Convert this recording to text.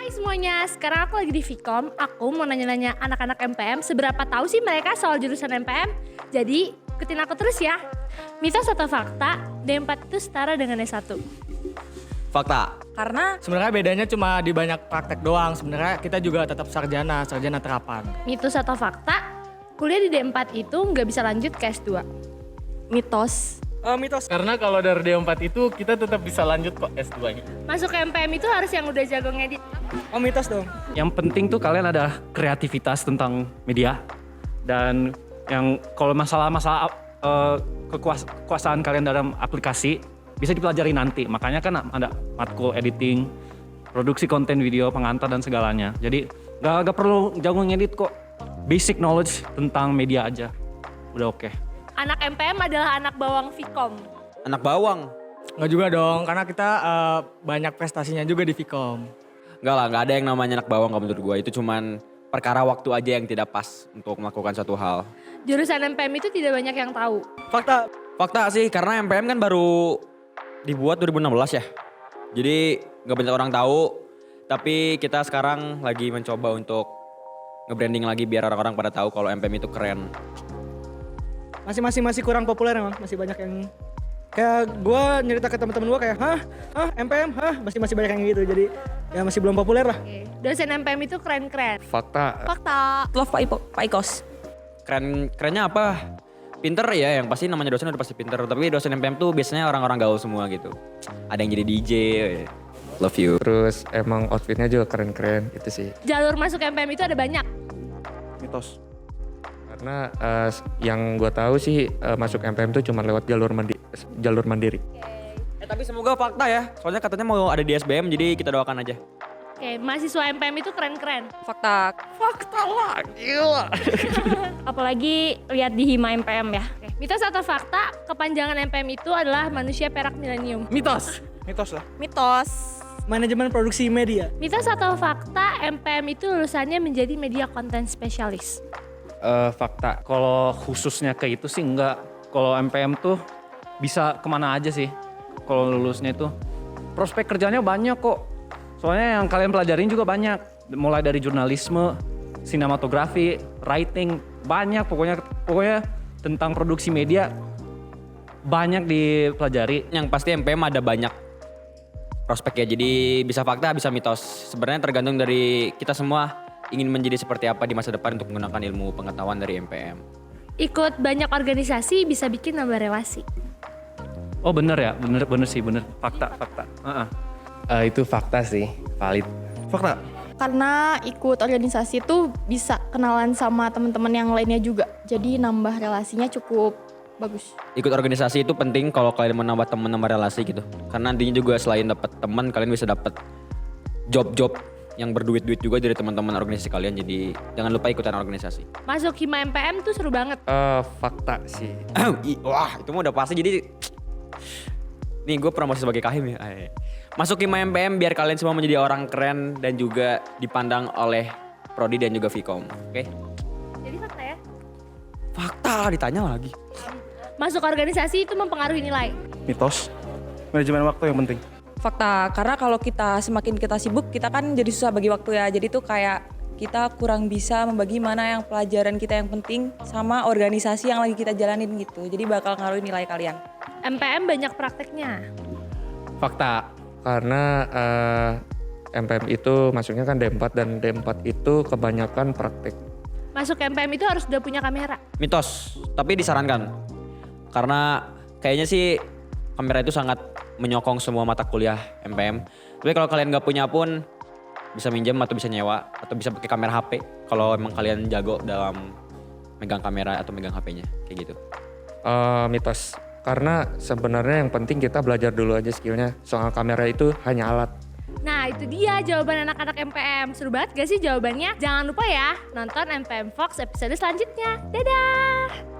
Hai semuanya, sekarang aku lagi di Vkom. Aku mau nanya-nanya anak-anak MPM seberapa tahu sih mereka soal jurusan MPM. Jadi ikutin aku terus ya. Mitos atau fakta, D4 itu setara dengan S1? Fakta. Karena Sebenarnya bedanya cuma di banyak praktek doang. Sebenarnya kita juga tetap sarjana terapan. Mitos atau fakta, kuliah di D4 itu nggak bisa lanjut ke S2? mitos. Mitos. Karena kalau dari D4 itu kita tetap bisa lanjut kok S2-nya. Masuk ke MPM itu harus yang udah jago ngedit. Oh mitos dong. Yang penting tuh kalian ada kreativitas tentang media. Dan yang kalau masalah kekuasaan kalian dalam aplikasi bisa dipelajari nanti. Makanya kan ada matkul editing, produksi konten video, pengantar dan segalanya. Jadi gak perlu jago ngedit kok. Basic knowledge tentang media aja. Udah oke. Anak MPM adalah anak bawang Vkom. Anak bawang. Nggak juga dong, karena kita banyak prestasinya juga di Vkom. Enggak lah, nggak ada yang namanya anak bawang kalau menurut gue. Itu cuman perkara waktu aja yang tidak pas untuk melakukan suatu hal. Jurusan MPM itu tidak banyak yang tahu. Fakta. Fakta sih, karena MPM kan baru dibuat 2016 ya. Jadi nggak banyak orang tahu. Tapi kita sekarang lagi mencoba untuk nge-branding lagi biar orang-orang pada tahu kalau MPM itu keren. Masih kurang populer emang. Masih banyak yang kayak gue nyerita ke teman-teman gue kayak MPM masih banyak yang gitu. Jadi ya masih belum populer lah. Oke. Dosen MPM itu keren-keren. Fakta. Fakta. Love Pak Ikos. Kerennya apa? Pinter ya, yang pasti namanya dosen udah pasti pinter. Tapi dosen MPM tuh biasanya orang-orang gaul semua gitu. Ada yang jadi DJ. Love you. Terus emang outfitnya juga keren-keren gitu sih. Jalur masuk MPM itu ada banyak. Mitos. Karena yang gue tahu sih masuk MPM tuh cuma lewat jalur mandiri. Tapi semoga fakta ya. Soalnya katanya mau ada di SBM jadi kita doakan aja. Oke, mahasiswa MPM itu keren-keren. Fakta. Fakta lah, gila. Apalagi lihat di Hima MPM ya. Oke. Mitos atau fakta, kepanjangan MPM itu adalah manusia perak milenium. Mitos. Mitos lah. Mitos. Manajemen produksi media. Mitos atau fakta, MPM itu lulusannya menjadi media konten spesialis. Fakta. Kalau khususnya ke itu sih enggak. Kalau MPM tuh bisa kemana aja sih. Kalau lulusnya itu prospek kerjanya banyak kok. Soalnya yang kalian pelajarin juga banyak. Mulai dari jurnalisme, sinematografi, writing, banyak pokoknya tentang produksi media banyak dipelajari. Yang pasti MPM ada banyak prospek ya. Jadi bisa fakta, bisa mitos. Sebenarnya tergantung dari kita semua ingin menjadi seperti apa di masa depan untuk menggunakan ilmu pengetahuan dari MPM. Ikut banyak organisasi bisa bikin nambah relasi. Oh bener ya, bener sih, bener. Fakta. Itu fakta sih, valid. Fakta. Karena ikut organisasi itu bisa kenalan sama teman-teman yang lainnya juga. Jadi nambah relasinya cukup bagus. Ikut organisasi itu penting kalau kalian mau nambah teman, nambah relasi gitu. Karena nantinya juga selain dapat teman, kalian bisa dapat job-job yang berduit-duit juga dari teman-teman organisasi kalian. Jadi jangan lupa ikutan organisasi. Masuk Hima MPM tuh seru banget. Fakta sih. Wah itu mah udah pasti. Jadi nih gue promosi sebagai kahim ya. Masuk Hima MPM biar kalian semua menjadi orang keren dan juga dipandang oleh Prodi dan juga Vkom. Oke? Jadi fakta ya. Fakta ditanya lagi. Masuk organisasi itu mempengaruhi nilai. Mitos. Manajemen waktu yang penting. Fakta. Karena kalau semakin kita sibuk, kita kan jadi susah bagi waktu ya. Jadi tuh kayak kita kurang bisa membagi mana yang pelajaran kita yang penting sama organisasi yang lagi kita jalanin gitu. Jadi bakal ngaruhin nilai kalian. MPM banyak prakteknya. Fakta. Karena MPM itu masuknya kan D4 dan D4 itu kebanyakan praktik. Masuk MPM itu harus udah punya kamera. Mitos, tapi disarankan. Karena kayaknya sih kamera itu sangat menyokong semua mata kuliah MPM. Tapi kalau kalian gak punya pun bisa minjem atau bisa nyewa atau bisa pakai kamera HP kalau emang kalian jago dalam megang kamera atau megang HP-nya kayak gitu. Mitos. Karena sebenarnya yang penting kita belajar dulu aja skillnya. Soal kamera itu hanya alat. Nah itu dia jawaban anak-anak MPM. Seru banget gak sih jawabannya? Jangan lupa ya nonton MPM Fox episode selanjutnya. Dadah!